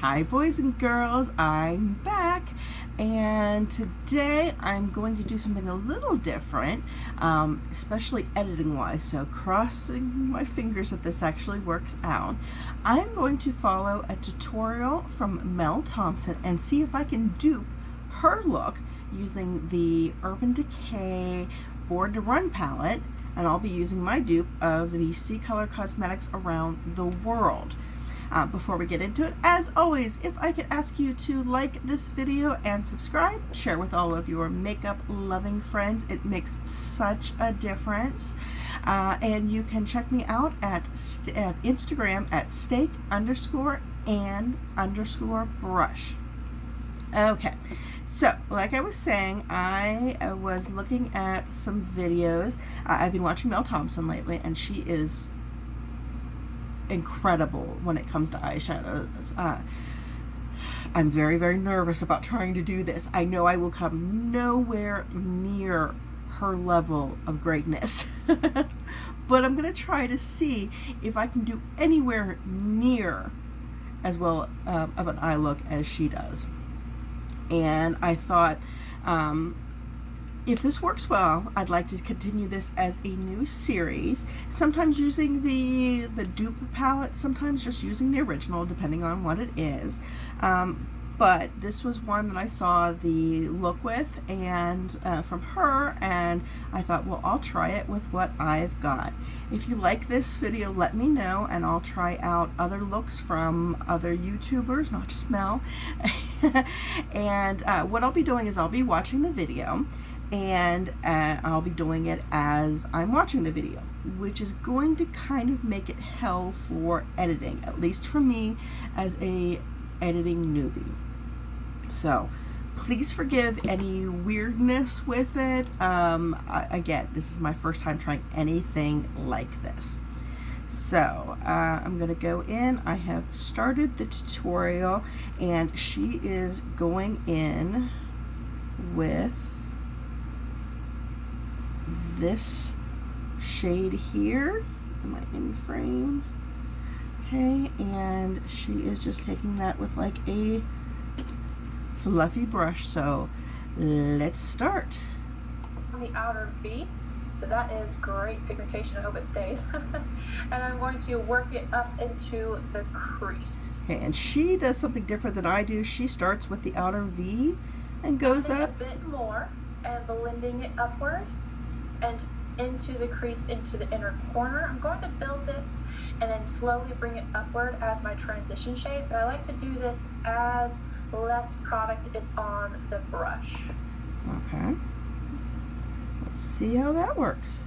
Hi boys and girls, I'm back, and today I'm going to do something a little different, especially editing wise, so crossing my fingers that this actually works out. I'm going to follow a tutorial from Mel Thompson and see if I can dupe her look using the Urban Decay Born to Run palette, and I'll be using my dupe of the Ccolor cosmetics around the world. Before we get into it, as always, if I could ask you to like this video and subscribe, share with all of your makeup loving friends. It makes such a difference. And you can check me out at Instagram at steak_and_brush. Okay, so like I was saying, I was looking at some videos. I've been watching Mel Thompson lately, and she is incredible when it comes to eyeshadows. I'm very, very nervous about trying to do this. I know I will come nowhere near her level of greatness, but I'm going to try to see if I can do anywhere near as well of an eye look as she does. And I thought, if this works well, I'd like to continue this as a new series, sometimes using the dupe palette, sometimes just using the original, depending on what it is. But this was one that I saw the look with and from her, and I thought, well, I'll try it with what I've got. If you like this video, let me know, and I'll try out other looks from other YouTubers, not just Mel. And what I'll be doing is I'll be watching the video, and I'll be doing it as I'm watching the video, which is going to kind of make it hell for editing, at least for me as a editing newbie. So please forgive any weirdness with it. Again, this is my first time trying anything like this. So I'm going to go in. I have started the tutorial, and she is going in with this shade here. Am I in frame? Okay, and she is just taking that with like a fluffy brush. So let's start. On the outer V, but that is great pigmentation. I hope it stays. And I'm going to work it up into the crease. Okay, and she does something different than I do. She starts with the outer V and goes up a bit more and blending it upward and into the crease, into the inner corner. I'm going to build this and then slowly bring it upward as my transition shade, but I like to do this as less product is on the brush. Okay, let's see how that works.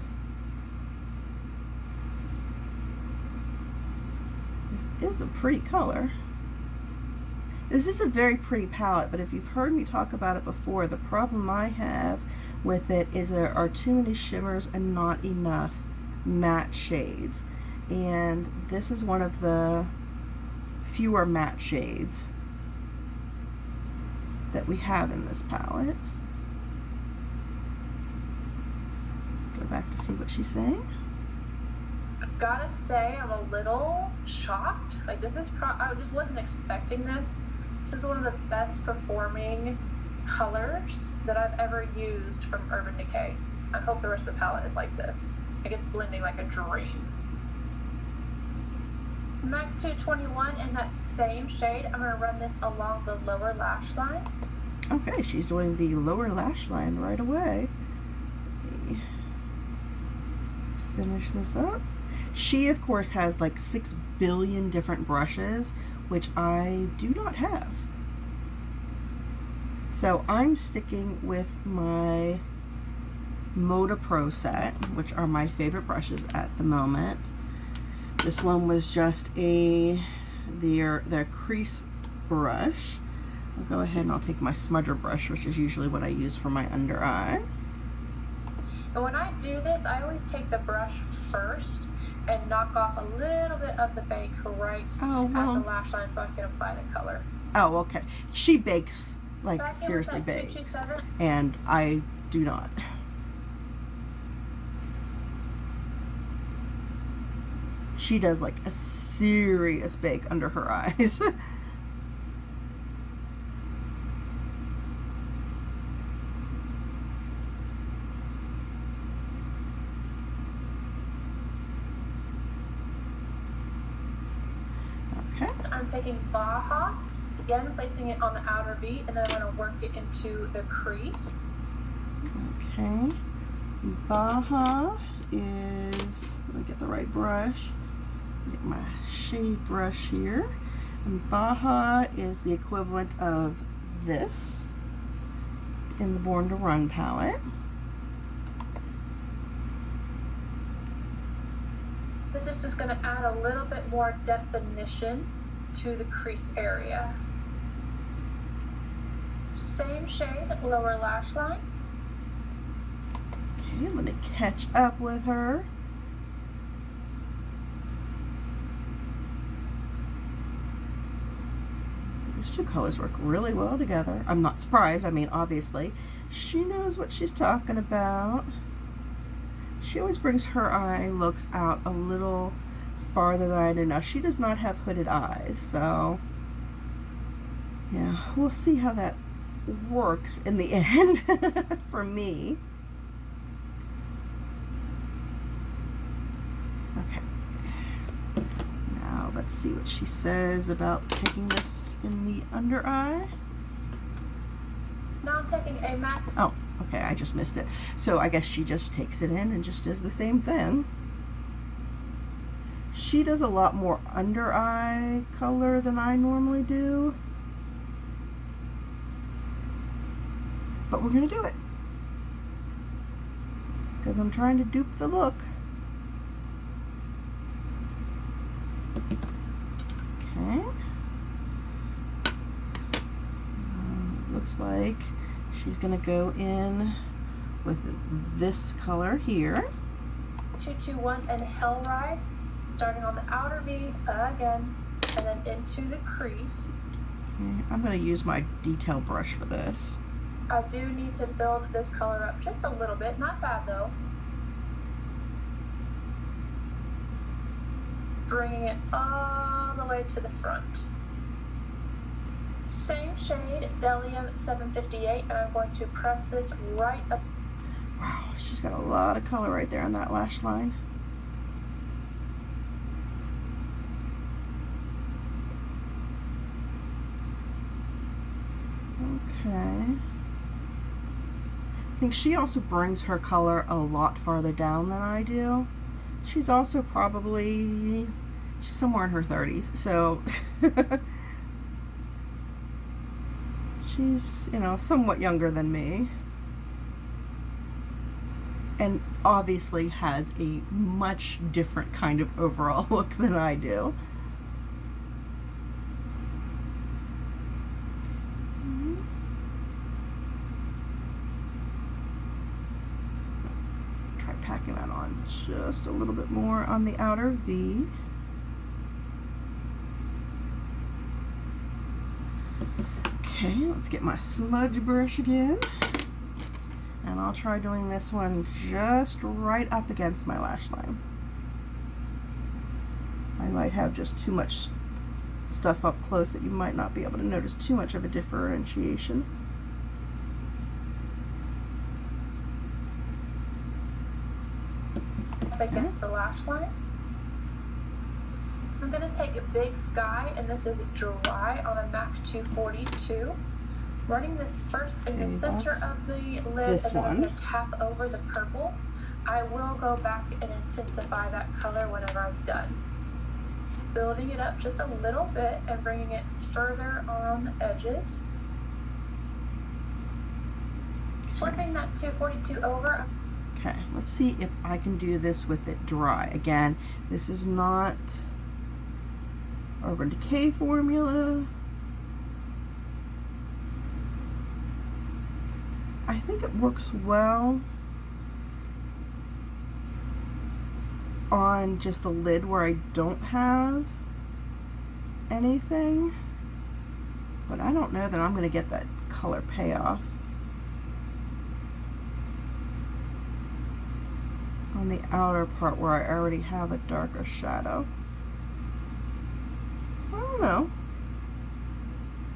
This is a pretty color. This is a very pretty palette, but if you've heard me talk about it before, the problem I have with it is there are too many shimmers and not enough matte shades. And this is one of the fewer matte shades that we have in this palette. Let's go back to see what she's saying. I've gotta say, I'm a little shocked. Like, this is I just wasn't expecting this. This is one of the best performing colors that I've ever used from Urban Decay. I hope the rest of the palette is like this. Like, it's blending like a dream. Back to 21 in that same shade. I'm gonna run this along the lower lash line. Okay, she's doing the lower lash line right away. Let me finish this up. She, of course, has like 6 billion different brushes, which I do not have. So I'm sticking with my Moda Pro set, which are my favorite brushes at the moment. This one was just their crease brush. I'll go ahead and I'll take my smudger brush, which is usually what I use for my under eye. And when I do this, I always take the brush first and knock off a little bit of the bake right at the lash line so I can apply the color. Oh, okay. She bakes, like seriously bakes, and I do not. She does like a serious bake under her eyes. I'm taking Baja, again placing it on the outer V, and then I'm going to work it into the crease. Okay. Baja is, let me get the right brush, get my shade brush here. And Baja is the equivalent of this in the Born to Run palette. This is just going to add a little bit more definition to the crease area. Same shade, lower lash line. Okay, let me catch up with her. Those two colors work really well together. I'm not surprised. I mean, obviously, she knows what she's talking about. She always brings her eye looks out a little farther than I do. Now, she does not have hooded eyes, so yeah, we'll see how that works in the end for me. Okay, now let's see what she says about taking this in the under eye. Now I'm taking a MAC. Oh, okay, I just missed it. So I guess she just takes it in and just does the same thing. She does a lot more under eye color than I normally do. But we're gonna do it. Because I'm trying to dupe the look. Okay. Looks like she's gonna go in with this color here. 221 and Hellride, starting on the outer V again, and then into the crease. Okay, I'm gonna use my detail brush for this. I do need to build this color up just a little bit, not bad though. Bringing it all the way to the front. Same shade, Delium 758, and I'm going to press this right up. Wow, she's got a lot of color right there on that lash line. Okay. I think she also brings her color a lot farther down than I do. She's also probably, she's somewhere in her 30s, so she's, you know, somewhat younger than me. And obviously has a much different kind of overall look than I do. Try packing that on just a little bit more on the outer V. Okay, let's get my smudge brush again. And I'll try doing this one just right up against my lash line. I might have just too much stuff up close that you might not be able to notice too much of a differentiation. Up against the lash line. I'm going to take a Big Sky, and this is dry on a MAC 242. Running this first in the center of the lid, and then I'm going to tap over the purple. I will go back and intensify that color whenever I'm done. Building it up just a little bit and bringing it further on the edges. Flipping that 242 over. Okay, let's see if I can do this with it dry. Again, this is not Urban Decay formula. I think it works well on just the lid where I don't have anything, but I don't know that I'm going to get that color payoff on the outer part where I already have a darker shadow. I don't know.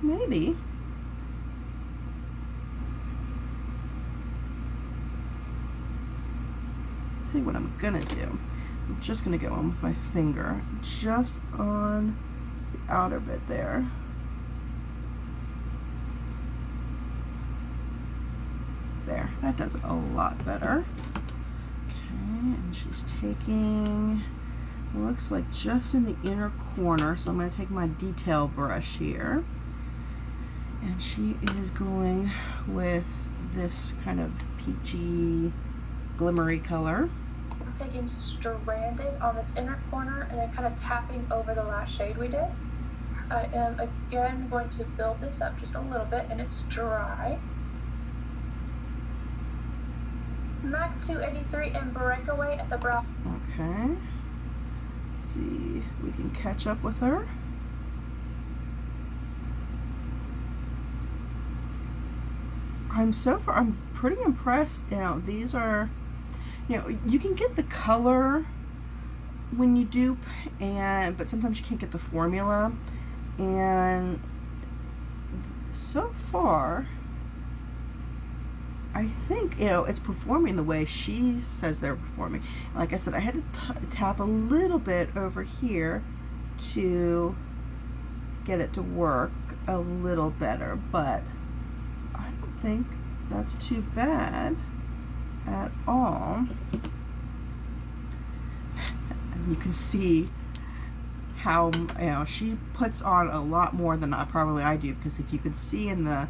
Maybe. Tell you what I'm gonna do. I'm just gonna go in with my finger just on the outer bit there. There, that does it a lot better. Okay, and she's taking, looks like just in the inner corner, so I'm going to take my detail brush here. And she is going with this kind of peachy, glimmery color. I'm taking Stranded on this inner corner and then kind of tapping over the last shade we did. I am again going to build this up just a little bit, and it's dry. MAC 283 and Breakaway at the brow. Okay. Let's see if we can catch up with her. I'm pretty impressed. You know, these are, you know, you can get the color when you dupe, but sometimes you can't get the formula. And so far, I think, you know, it's performing the way she says they're performing. Like I said, I had to tap a little bit over here to get it to work a little better, but I don't think that's too bad at all. And you can see how, you know, she puts on a lot more than I do, because if you could see in the,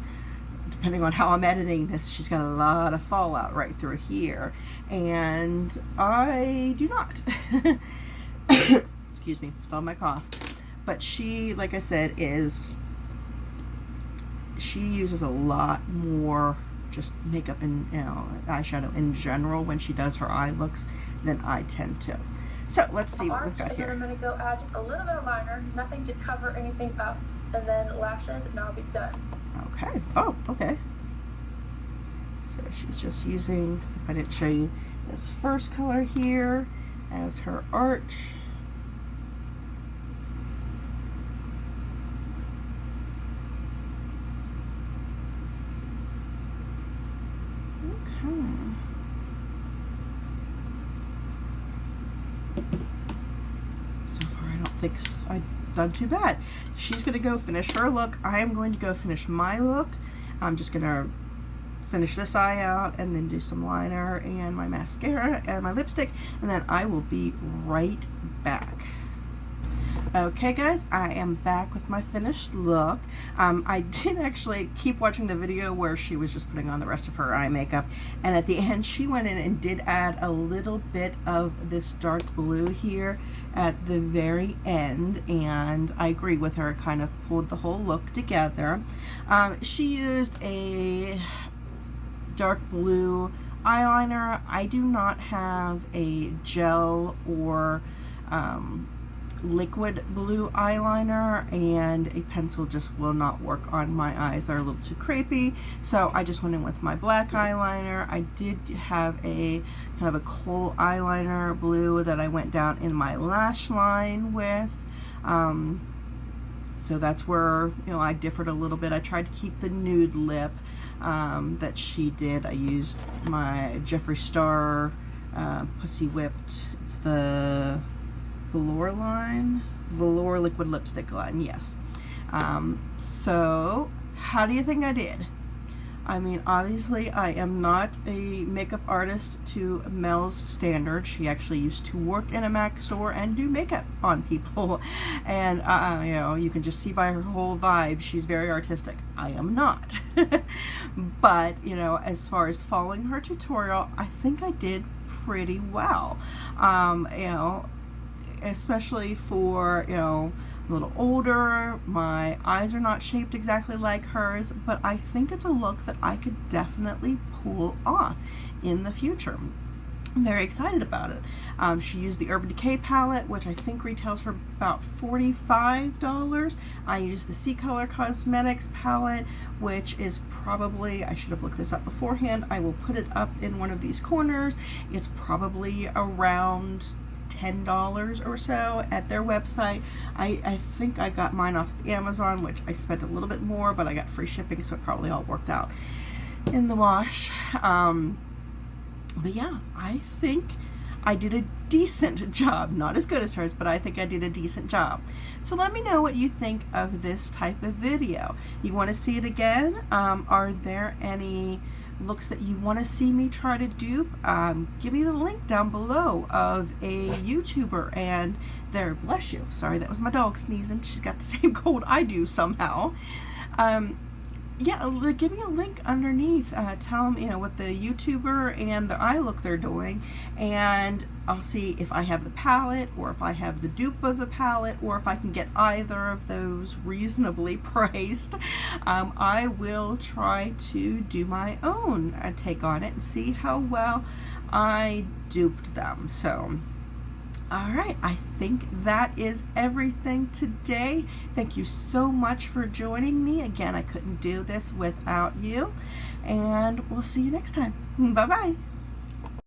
depending on how I'm editing this, she's got a lot of fallout right through here, and I do not. Excuse me, stalled my cough. But she, like I said, she uses a lot more just makeup and, you know, eyeshadow in general when she does her eye looks than I tend to. So let's see what we've got here. I'm going to go add just a little bit of liner, nothing to cover anything up, and then lashes, and I'll be done. Okay. Oh, okay. So she's just using, if I didn't show you, this first color here as her arch. Okay. So far, I don't think I've done too bad. She's going to go finish her look. I am going to go finish my look. I'm just going to finish this eye out and then do some liner and my mascara and my lipstick, and then I will be right back. Okay guys, I am back with my finished look. I did actually keep watching the video where she was just putting on the rest of her eye makeup, and at the end she went in and did add a little bit of this dark blue here at the very end, and I agree with her, kind of pulled the whole look together. She used a dark blue eyeliner. I do not have a gel or liquid blue eyeliner, and a pencil just will not work on my eyes. They're a little too crepey, so I just went in with my black eyeliner. I did have a kind of a kohl eyeliner blue that I went down in my lash line with, so that's where, you know, I differed a little bit. I tried to keep the nude lip that she did. I used my Jeffree Star Pussy Whipped, it's the Velour line, Velour liquid lipstick line, yes. So how do you think I did? I mean, obviously I am not a makeup artist to Mel's standard. She actually used to work in a MAC store and do makeup on people, and you know, you can just see by her whole vibe she's very artistic. I am not. But, you know, as far as following her tutorial, I think I did pretty well. You know, especially for, you know, a little older, my eyes are not shaped exactly like hers, but I think it's a look that I could definitely pull off in the future. I'm very excited about it. She used the Urban Decay palette, which I think retails for about $45. I used the Ccolor Cosmetics palette, which is probably, I should have looked this up beforehand, I will put it up in one of these corners. It's probably around $10 or so at their website. I think I got mine off of Amazon, which I spent a little bit more, but I got free shipping, so it probably all worked out in the wash. But yeah, I think I did a decent job. Not as good as hers, but I think I did a decent job. So let me know what you think of this type of video. You want to see it again? Are there any looks that you want to see me try to dupe? Give me the link down below of a YouTuber and there, bless you, sorry, that was my dog sneezing. She's got the same cold I do somehow. Yeah, give me a link underneath. Tell them, you know, what the YouTuber and the eye look they're doing, and I'll see if I have the palette, or if I have the dupe of the palette, or if I can get either of those reasonably priced. I will try to do my own take on it and see how well I duped them. So, alright, I think that is everything today. Thank you so much for joining me. Again, I couldn't do this without you. And we'll see you next time. Bye-bye.